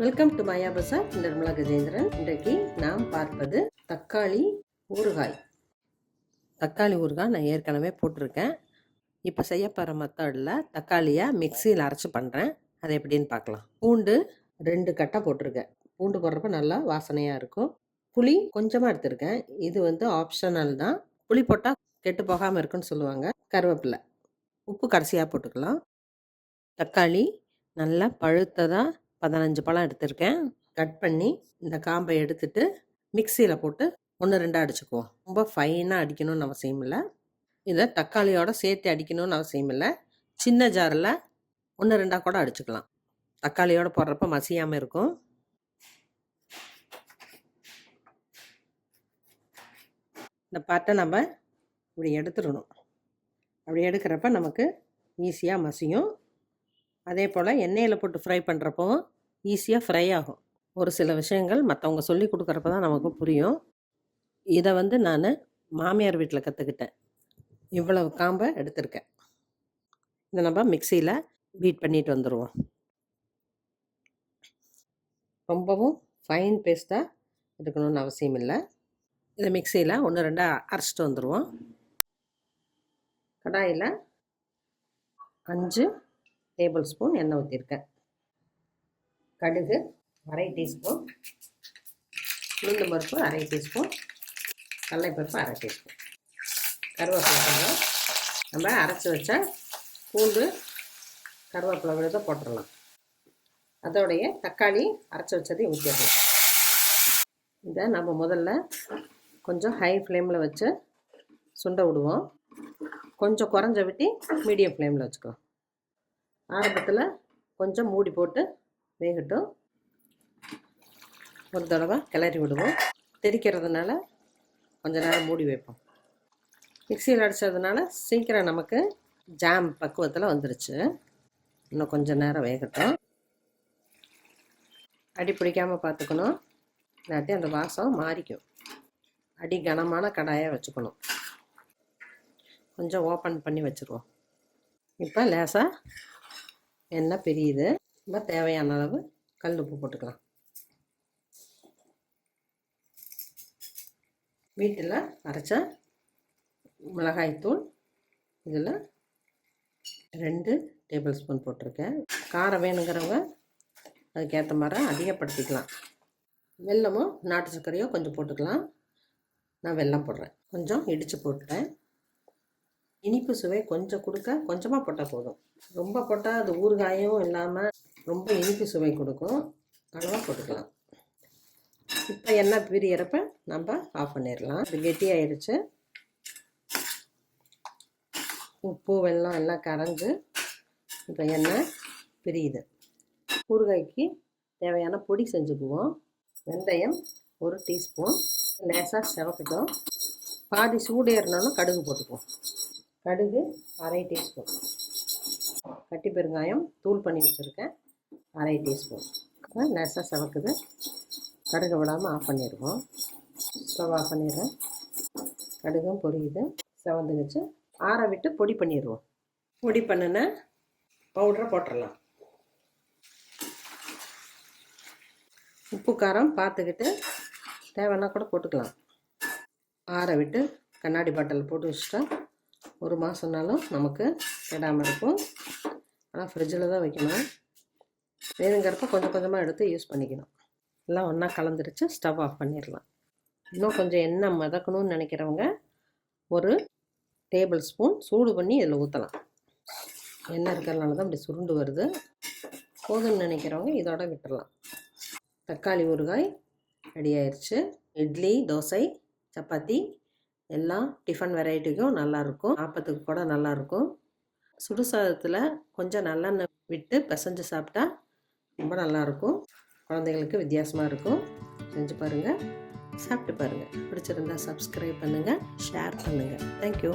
Welcome to மாயா பசார். நிர்மலா கஜேந்திரன். இன்றைக்கு நாம் பார்ப்பது தக்காளி ஊறுகாய். தக்காளி ஊறுகாய் நான் ஏற்கனவே போட்டிருக்கேன். இப்போ செய்யப்படுற மெத்தடில் தக்காளியை மிக்சியில் அரைச்சி பண்ணுறேன். அதை எப்படின்னு பார்க்கலாம். பூண்டு 2 கட்டை போட்டிருக்கேன். பூண்டு போடுறப்ப நல்லா வாசனையாக இருக்கும். புளி கொஞ்சமாக எடுத்திருக்கேன். இது ஆப்ஷனல் தான். புளி போட்டால் கெட்டு போகாமல் இருக்குன்னு சொல்லுவாங்க. கருவேப்பிலை, உப்பு கடைசியாக போட்டுக்கலாம். தக்காளி நல்லா பழுத்ததாக 15 பழம் எடுத்திருக்கேன். கட் பண்ணி இந்த காம்பை எடுத்துட்டு மிக்சியில் போட்டு 1-2 அடிச்சுக்குவோம். ரொம்ப ஃபைனாக அடிக்கணும்னு அவசியம் இல்லை. இதை தக்காளியோட சேர்த்து அடிக்கணும்னு அவசியம் இல்லை. சின்ன ஜாரில் 1-2 கூட அடிச்சுக்கலாம். தக்காளியோட போடுறப்ப மசியாமல் இருக்கும். இந்த பாட்டை நம்ம இப்படி எடுத்துடணும். அப்படி எடுக்கிறப்ப நமக்கு ஈஸியாக மசியும். அதே போல் எண்ணெயில் போட்டு ஃப்ரை பண்ணுறப்போ ஈஸியாக ஃப்ரை ஆகும். ஒரு சில விஷயங்கள் மற்றவங்க சொல்லி கொடுக்குறப்ப தான் நமக்கு புரியும். இதை நான் மாமியார் வீட்டில் கற்றுக்கிட்டேன். இவ்வளவு காம்பை எடுத்திருக்கேன். இதை நம்ம மிக்சியில் பீட் பண்ணிட்டு வந்துடுவோம். ரொம்பவும் ஃபைன் பேஸ்ட்டாக இருக்கணும்னு அவசியம் இல்லை. இதை மிக்சியில் 1-2 அரைச்சிட்டு வந்துடுவோம். கடாயில் 5 டேபிள் ஸ்பூன் எண்ணெய் ஊற்றிருக்கேன். கடுகு 1/2 டீஸ்பூன், உளுந்து பருப்பு 1/2 டீஸ்பூன், கடலைப்பருப்பு 1/2 டீஸ்பூன், கருவேப்பிலை கொஞ்சம். நம்ம அரைச்சி வச்ச பூண்டு கருவேப்பிலை விழுத போட்டுடலாம். அதோடைய தக்காளி அரைச்சி வச்சதையும் ஊற்றிடலாம். இதை நம்ம முதல்ல கொஞ்சம் ஹை ஃப்ளேமில் வச்சு சுண்ட விடுவோம். கொஞ்சம் குறைஞ்ச விட்டு மீடியம் ஃப்ளேமில் வச்சுக்கலாம். ஆரம்பத்தில் கொஞ்சம் மூடி போட்டு வேகட்டும். ஒரு தடவை கிளறி விடுவோம். தெரிக்கிறதுனால கொஞ்ச நேரம் மூடி வைப்போம். மிக்சியில் அடித்ததுனால சீக்கிரம் நமக்கு ஜாம் பக்குவத்தில் வந்துருச்சு. இன்னும் கொஞ்சம் நேரம் வேகட்டும். அடி பிடிக்காமல் பார்த்துக்கணும். இல்லாட்டி அந்த வாசம் மாறிக்கும். அடி கனமான கடாயாக வச்சுக்கணும். கொஞ்சம் ஓப்பன் பண்ணி வச்சுருவோம். இப்போ லேசாக எண்ணெய் பிரியுது. நம்ம தேவையான அளவு கல் உப்பு போட்டுக்கலாம். வீட்டில் அரைச்ச மிளகாய்த்தூள் இதில் 2 டேபிள் ஸ்பூன் போட்டிருக்கேன். காரம் வேணுங்கிறவங்க அதுக்கேற்ற மாதிரி அதிகப்படுத்திக்கலாம். வெல்லமும் நாட்டு சர்க்கரையோ கொஞ்சம் போட்டுக்கலாம். நான் வெல்லம் போடுறேன். கொஞ்சம் இடித்து போட்டுட்டேன். இனிப்பு சுவை கொஞ்சம் கொடுக்க கொஞ்சமாக போட்டால் போதும். ரொம்ப போட்டால் அது ஊறுகாயும் இல்லாமல் ரொம்ப இனிப்பு சுவை கொடுக்கும். அளவாக போட்டுக்கலாம். இப்போ எண்ணெய் பிரியறப்ப நம்ம ஆஃப் பண்ணிடலாம். அது கெட்டியாயிடுச்சு. உப்பு வெல்லம் எல்லாம் கரைஞ்சி இப்போ எண்ணெய் பிரியுது. ஊறுகாய்க்கு தேவையான பொடி செஞ்சுக்குவோம். வெந்தயம் 1 டீஸ்பூன் லேசாக செவக்கட்டும். பாதி சூடு ஏறினாலும் கடுகு போட்டுக்குவோம். கடுகு 1/2 டீஸ்பூன், கட்டி பெருங்காயம் தூள் பண்ணி வச்சுருக்கேன் 1/2 டீஸ்பூன். லேசாக செவக்குது. கடுகு விடாமல் ஆஃப் பண்ணிடுவோம். ஸ்டவ் ஆஃப் பண்ணிடுறேன். கடுகும் பொரியுது. செவந்து வச்சு ஆற விட்டு பொடி பண்ணிடுவோம். பொடி பண்ணின பவுடரை போட்டுடலாம். உப்பு காரம் பார்த்துக்கிட்டு தேவைன்னா கூட போட்டுக்கலாம். ஆற விட்டு கண்ணாடி பாட்டில் போட்டு வச்சுட்டா 1 மாதம்னாலும் நமக்கு கெடாமல் இருக்கும். ஆனால் ஃப்ரிட்ஜில் தான் வைக்கணும். வேணுங்கிறப்ப கொஞ்சம் கொஞ்சமாக எடுத்து யூஸ் பண்ணிக்கணும். எல்லாம் ஒன்றா கலந்துருச்சு. ஸ்டவ் ஆஃப் பண்ணிடலாம். இன்னும் கொஞ்சம் எண்ணெய் மிதக்கணும்னு நினைக்கிறவங்க 1 டேபிள் ஸ்பூன் சூடு பண்ணி இதில் ஊற்றலாம். எண்ணெய் இருக்கிறதுனால தான் இப்படி சுருண்டு வருது. போதும்னு நினைக்கிறவங்க இதோட விட்டுடலாம். தக்காளி ஊறுகாய் ரெடி ஆயிடுச்சு. இட்லி, தோசை, சப்பாத்தி எல்லாம் டிஃபன் வெரைட்டிக்கும் நல்லாயிருக்கும். ஆப்பத்துக்கு கூட நல்லாயிருக்கும். சுடுசாதத்தில் கொஞ்சம் நல்லெண்ணெய் விட்டு பிசைஞ்சு சாப்பிட்டா ரொம்ப நல்லாயிருக்கும். குழந்தைங்களுக்கு வித்தியாசமாக இருக்கும். செஞ்சு பாருங்கள், சாப்பிட்டு பாருங்கள். பிடிச்சிருந்தா சப்ஸ்கிரைப் பண்ணுங்கள், ஷேர் பண்ணுங்கள். தேங்க்யூ.